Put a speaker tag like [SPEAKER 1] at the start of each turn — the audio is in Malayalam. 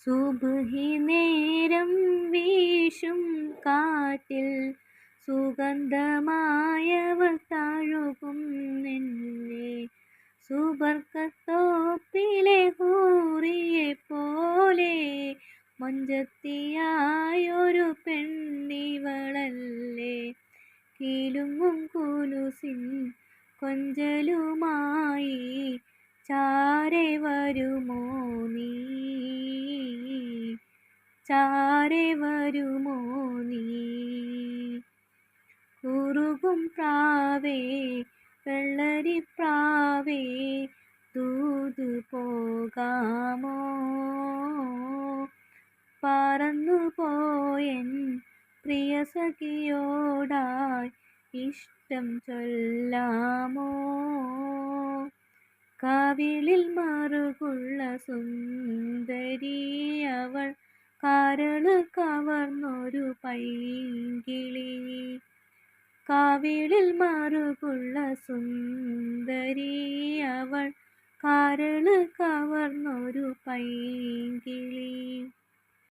[SPEAKER 1] സുബ്ഹി നേരം വീശും കാറ്റിൽ സുഗന്ധമായവൾ തഴുകും നിന്നെ. സുബർക്കത്തോപ്പിലെ ഹൂറിയെ പോലെ മൊഞ്ചത്തിയായൊരു പെണ്ണിവളല്ലേ. കിലുങ്ങും കുലുസിൻ കൊഞ്ചലുമായി ചാരെ വരുമോ നീ, ചാരെ വരുമോ നീ. കുറുകും പ്രാവേ വെള്ളരിപ്രാവേ ദൂത് പോകാമോ. പറന്നുപോയൻ പ്രിയ സഖിയോടായി ഇഷ്ടം ചൊല്ലാമോ. കവിളിൽ മറുകുള്ള സുന്ദരി അവൾ കരള് കവർന്നൊരു പൈങ്കിളി. കവിളിൽ മറുകുള്ള സുന്ദരി അവൾ കരള് കവർന്നൊരു പൈങ്കിളി.